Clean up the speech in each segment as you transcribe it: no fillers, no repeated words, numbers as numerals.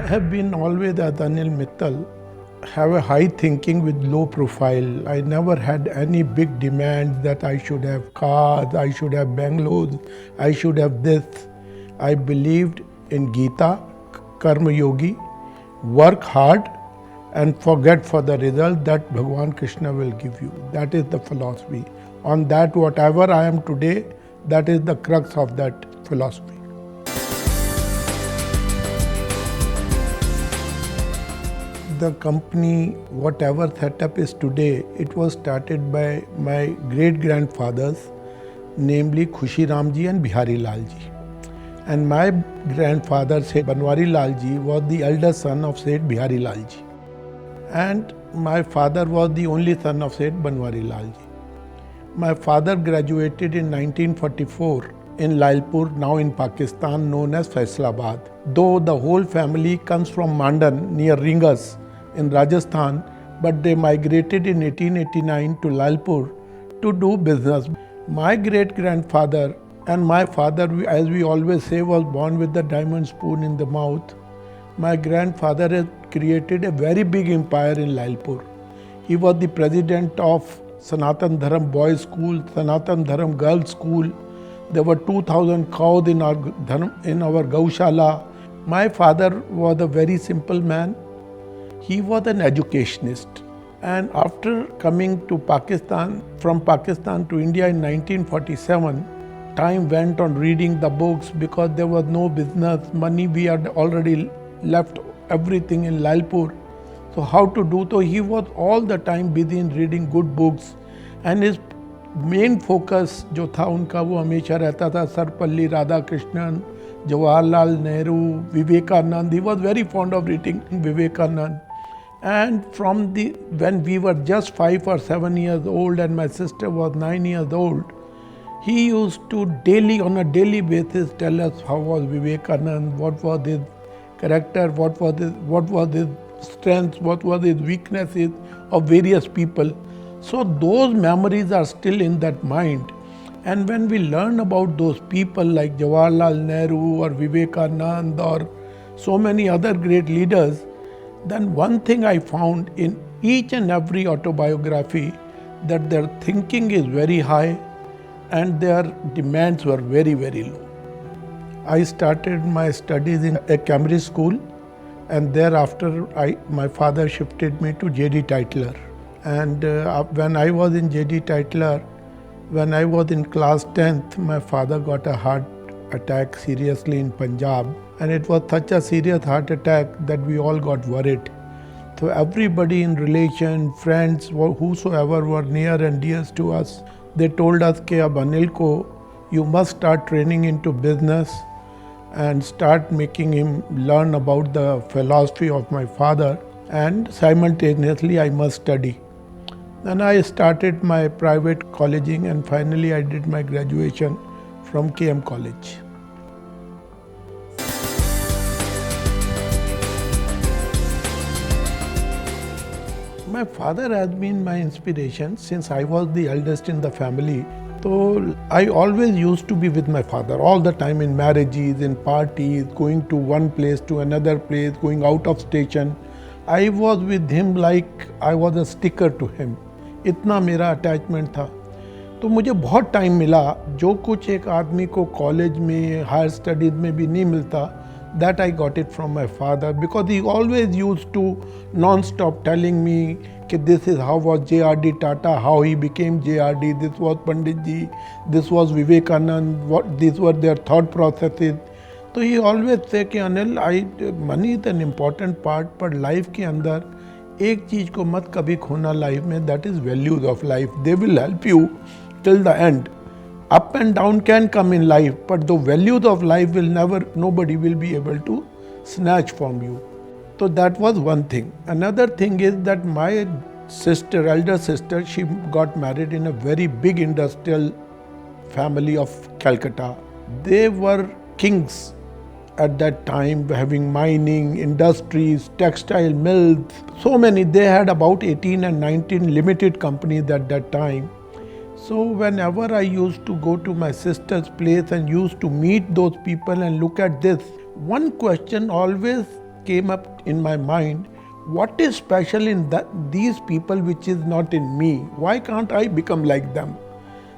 have been always as Anil Mittal, have a high thinking with low profile. I never had any big demands that I should have cars, I should have bungalows, I should have this. I believed in Gita, Karma Yogi, work hard and forget for the result that Bhagwan Krishna will give you. That is the philosophy. On that, whatever I am today, that is the crux of that philosophy. The company, whatever setup is today, it was started by my great-grandfathers, namely Khushi Ramji and Bihari Lalji. And my grandfather, Seth Banwari Lalji, was the elder son of Seth Bihari Lalji. And my father was the only son of Seth Banwari Lalji. My father graduated in 1944 in Lalpur, now in Pakistan, known as Faisalabad. Though the whole family comes from Mandan near Ringas in Rajasthan, but they migrated in 1889 to Lalpur to do business. My great-grandfather and my father, as we always say, was born with the diamond spoon in the mouth. My grandfather had created a very big empire in Lalpur. He was the president of Sanatan Dharam Boys School, Sanatan Dharam Girls School. There were 2,000 cows in our Gaushala. My father was a very simple man. He was an educationist. And after coming to Pakistan, from Pakistan to India in 1947, time went on reading the books because there was no business, money, we had already left everything in Lalpur. So how to do? So he was all the time busy in reading good books. And his main focus जो था उनका वो हमेशा रहता था Sarvepalli Radhakrishnan, Jawaharlal Nehru, Vivekananda. He was very fond of reading Vivekanand. And from when we were just 5 or 7 years old and my sister was 9 years old, he used to on a daily basis tell us how was Vivekanand, what was his character, what was his strengths, what was his weaknesses of various people. So those memories are still in that mind. And when we learn about those people like Jawaharlal Nehru or Vivekanand or so many other great leaders, then one thing I found in each and every autobiography that their thinking is very high and their demands were very, very low. I started my studies in a Cambridge school and thereafter my father shifted me to J.D. Titler. And when I was in J.D. Titler, when I was in class 10th, my father got a heart attack seriously in Punjab. And it was such a serious heart attack that we all got worried. So everybody in relation, friends, whosoever were near and dear to us, they told us, "Ke ab Anil ko, you must start training into business and start making him learn about the philosophy of my father, and simultaneously I must study." Then I started my private colleging and finally I did my graduation from KM College. My father has been my inspiration since I was the eldest in the family. So I always used to be with my father all the time in marriages, in parties, going to one place to another place, going out of station. I was with him like I was a sticker to him. इतना मेरा attachment था. तो मुझे बहुत time मिला जो कुछ एक आदमी को कॉलेज में, हायर स्टडीज में भी नहीं मिलता. That I got it from my father because he always used to non-stop telling me that this is how was J.R.D. Tata, how he became J.R.D., this was Panditji, this was Vivekanand, these were their thought processes. So he always say कि Anil, money is an important part, but life के अंदर एक चीज को मत कभी खोना life में, that is values of life. They will help you till the end. Up and down can come in life, but the values of life will nobody will be able to snatch from you. So that was one thing. Another thing is that my sister, elder sister, she got married in a very big industrial family of Calcutta. They were kings at that time, having mining, industries, textile mills, so many. They had about 18 and 19 limited companies at that time. So whenever I used to go to my sister's place and used to meet those people and look at this, one question always came up in my mind, what is special in these people which is not in me? Why can't I become like them?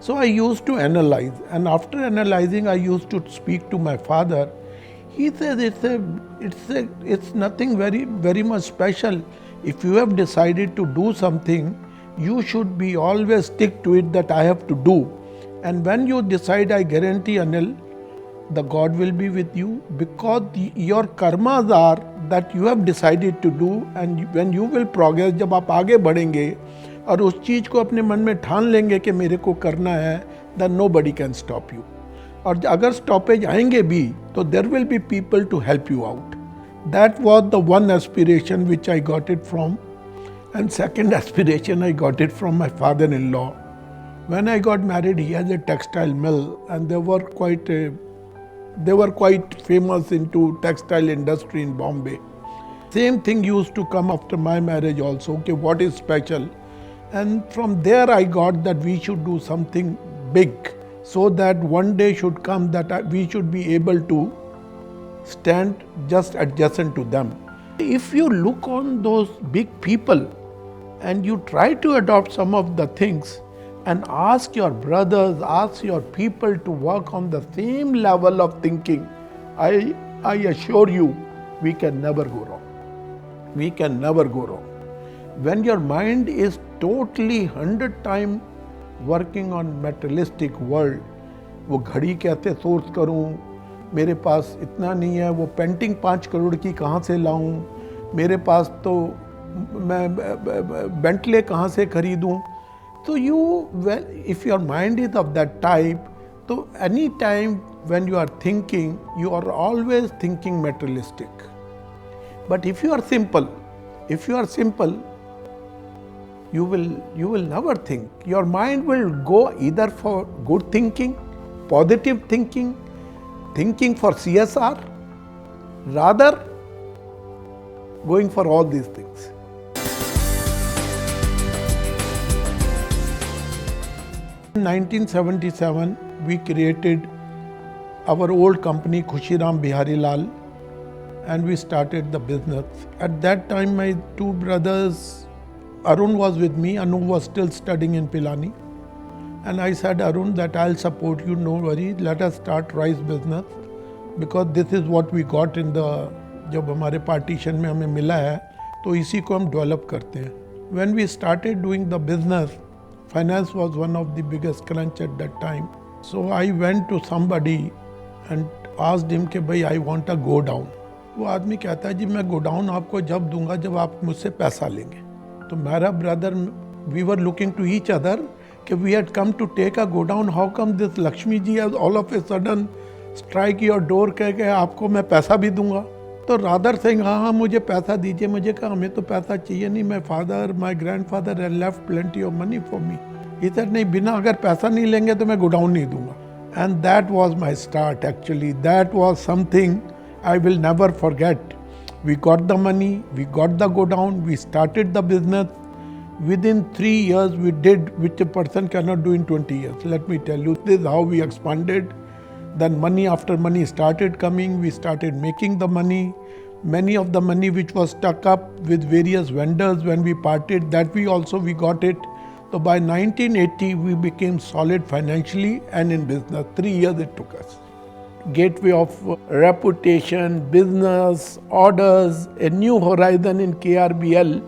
So I used to analyze, and after analyzing, I used to speak to my father. He says it's nothing very much special. If you have decided to do something, you should be always stick to it that I have to do. And when you decide, I guarantee, Anil, the God will be with you, because your karmas are that you have decided to do, and when you will progress, जब आप आगे बढ़ेंगे और उस चीज़ को अपने मन में ठान लेंगे कि मेरे को करना है, then nobody can stop you. और अगर स्टॉपेज आएंगे भी तो there will be people to help you out. That was the one aspiration which I got it from, and second aspiration I got it from my father-in-law. When I got married, he has a textile mill, and they were quite famous into textile industry in Bombay. Same thing used to come after my marriage also. Okay, what is special? And from there I got that we should do something big, so that one day should come that we should be able to stand just adjacent to them. If you look on those big people and you try to adopt some of the things, and ask your brothers, ask your people to work on the same level of thinking, I assure you, we can never go wrong. We can never go wrong. When your mind is totally 100 times working on materialistic world, वो घड़ी कैसे source करूं, मेरे पास इतना नहीं है, वो painting 5 crore की कहाँ से लाऊं, मेरे पास तो मैं बेंटले कहाँ से खरीदूं. So if your mind is of that type, so any time when you are thinking, you are always thinking materialistic. But if you are simple, you will never think. Your mind will go either for good thinking, positive thinking, thinking for CSR, rather going for all these things. In 1977, we created our old company Khushiram Bihari Lal, and we started the business. At that time, my 2 brothers, Arun was with me, Anu was still studying in Pilani. And I said, Arun, that I'll support you, no worry, let us start rice business, because this is what we got in the, जब हमारे partition में हमें मिला है, तो इसी को हम develop करते हैं. When we started doing the business, finance was one of the biggest crunch at that time. So I went to somebody and asked him कि भाई I want a go down. वो आदमी कहता है जी मैं go down आपको जब दूंगा जब आप मुझसे पैसा लेंगे. तो मेरा brother, we were looking to each other कि we had come to take a go down. How come this Lakshmi ji has all of a sudden strike your door कह के आपको मैं पैसा भी दूंगा. तो रादर सिंह हाँ मुझे पैसा दीजिए, मुझे कहा हमें तो पैसा चाहिए नहीं, माई grandfather had left plenty of money for me. इधर नहीं, बिना अगर पैसा नहीं लेंगे तो मैं गोडाउन नहीं दूंगा. And that was my start actually. That was something I will never forget. We got the money, we got the godown, we started the business. Within 3 years we did which a person cannot do in 20 years. Let me tell you, this is how we expanded. Then money after money started coming. We started making the money. Many of the money which was stuck up with various vendors when we parted, that we got it. So by 1980 we became solid financially and in business. 3 years it took us. Gateway of reputation, business, orders, a new horizon in Krbl.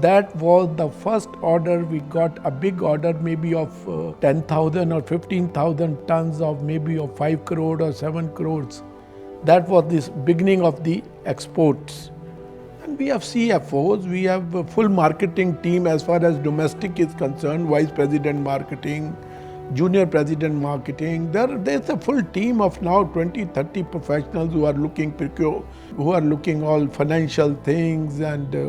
That was the first order. We got a big order, maybe of 10,000 or 15,000 tons of maybe of 5 crore or 7 crores. That was the beginning of the exports. And we have CFOs, we have a full marketing team as far as domestic is concerned, Vice President Marketing, Junior President Marketing. There's a full team of now 20-30 professionals who are looking all financial things and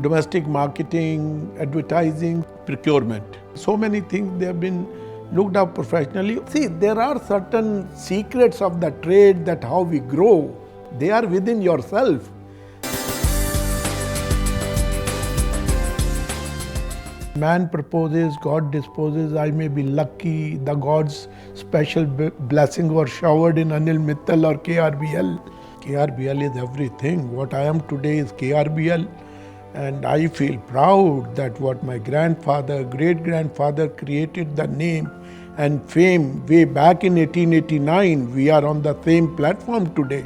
domestic marketing, advertising, procurement. So many things they have been looked up professionally. See, there are certain secrets of the trade that how we grow. They are within yourself. Man proposes, God disposes. I may be lucky. The God's special blessing was showered in Anil Mittal or Krbl. KRBL is everything. What I am today is KRBL, and I feel proud that what my grandfather, great-grandfather created the name and fame way back in 1889. We are on the same platform today.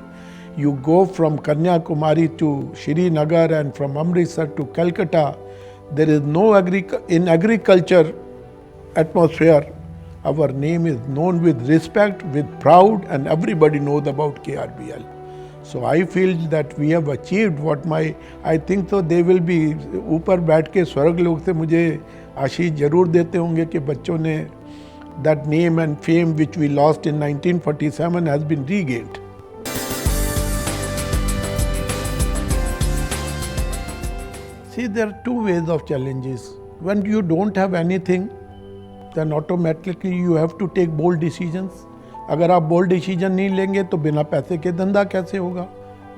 You go from Kanyakumari to Srinagar and from Amritsar to Calcutta. There is no in agriculture atmosphere. Our name is known with respect, with proud, and everybody knows about KRBL. So I feel that we have achieved what I think so they will be ऊपर बैठ के स्वर्ग लोग से मुझे आशीष जरूर देते होंगे कि बच्चों ने that name and fame which we lost in 1947 has been regained. See, there are two ways of challenges. When you don't have anything, then automatically you have to take bold decisions. अगर आप bold decision नहीं लेंगे तो बिना पैसे के धंधा कैसे होगा.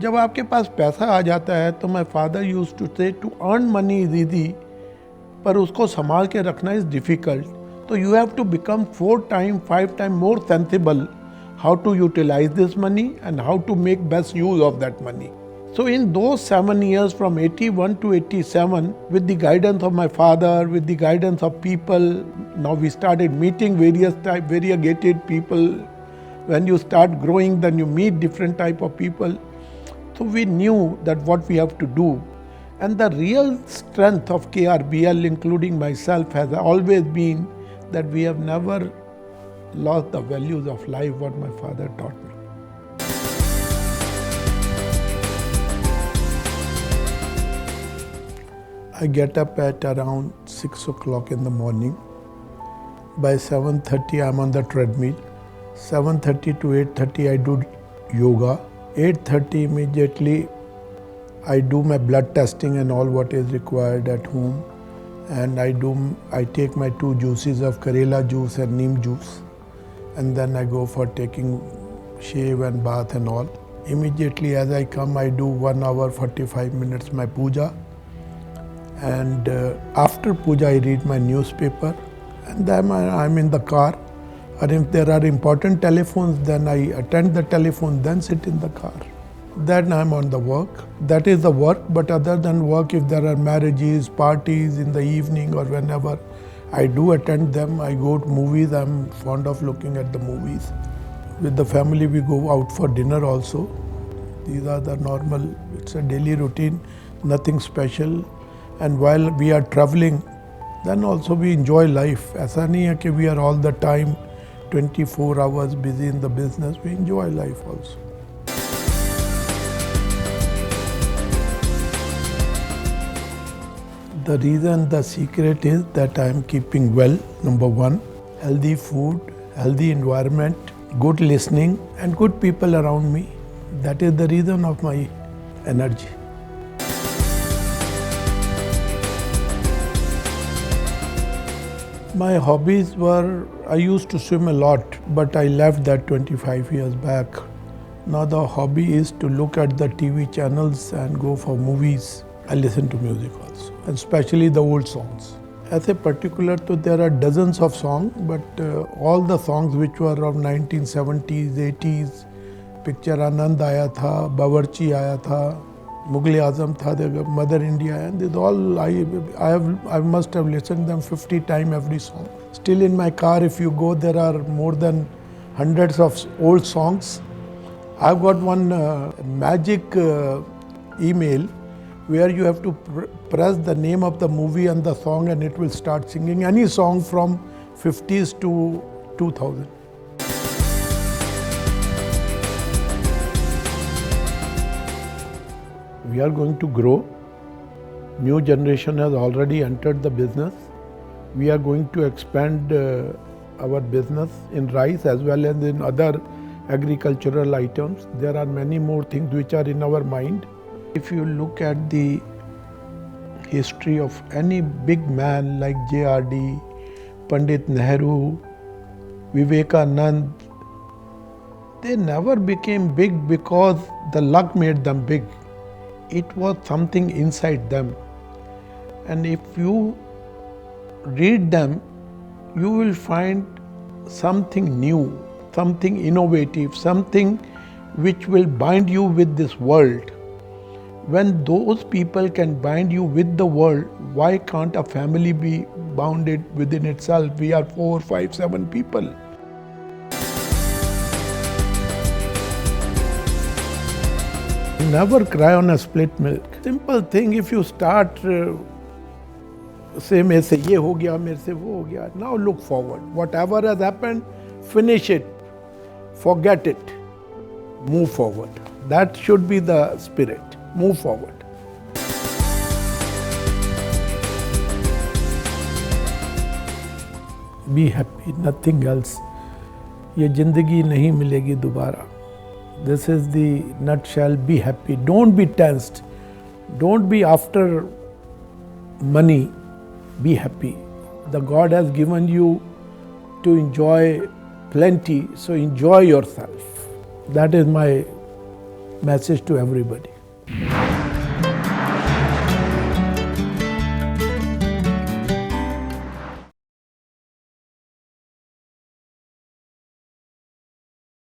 जब आपके पास पैसा आ जाता है तो my father used to say to earn money is easy, पर उसको संभाल के रखना इज डिफिकल्ट. तो you have to become 4 time 5 time more sensible how to utilize this money and how to make best use of that money. So in those 7 years from 81 to 87, with the guidance of my father, with the guidance of people, now we started meeting variegated people. When you start growing, then you meet different type of people. So we knew that what we have to do. And the real strength of KRBL, including myself, has always been that we have never lost the values of life, what my father taught me. I get up at around 6 o'clock in the morning. By 7:30 I'm on the treadmill. 7:30 to 8:30 I do yoga. 8:30 immediately I do my blood testing and all what is required at home. And I take my 2 juices of Karela juice and Neem juice. And then I go for taking shave and bath and all. Immediately as I come, I do 1 hour 45 minutes my puja. And after puja I read my newspaper, and then I'm in the car. And if there are important telephones, then I attend the telephone, then sit in the car. Then I'm on the work. That is the work, but other than work, if there are marriages, parties in the evening or whenever, I do attend them. I go to movies. I'm fond of looking at the movies. With the family, we go out for dinner also. These are the normal, it's a daily routine, nothing special. And while we are traveling, then also we enjoy life. ऐसा नहीं है कि we are all the time 24 hours busy in the business. We enjoy life also. The reason, the secret is that I am keeping well. Number 1, healthy food, healthy environment, good listening, and good people around me. That is the reason of my energy. My hobbies were, I used to swim a lot, but I left that 25 years back. Now the hobby is to look at the TV channels and go for movies. I listen to music also, and especially the old songs. As a particular, so there are dozens of songs, but all the songs which were of 1970s, 80s, picture Anand आया था, बावर्ची आया था, Mughal Azam tha, Mother India, and this all I must have listened them 50 times every song. Still in my car, if you go, there are more than hundreds of old songs. I've got one magic email where you have to press the name of the movie and the song, and it will start singing any song from 50s to 2000. We are going to grow. New generation has already entered the business. We are going to expand our business in rice as well as in other agricultural items. There are many more things which are in our mind. If you look at the history of any big man like JRD, Pandit Nehru, Vivekanand, they never became big because the luck made them big. It was something inside them. And if you read them, you will find something new, something innovative, something which will bind you with this world. When those people can bind you with the world, why can't a family be bounded within itself? We are 4, 5, 7 people. Never cry on a split milk. Simple thing, if you start say मेरे से ये हो गया, मेरे से वो हो गया. Now look forward. Whatever has happened, finish it. Forget it. Move forward. That should be the spirit. Move forward. Be happy, nothing else. ये जिंदगी नहीं मिलेगी दोबारा. This is the nutshell. Be happy. Don't be tensed. Don't be after money. Be happy. The God has given you to enjoy plenty, so enjoy yourself. That is my message to everybody.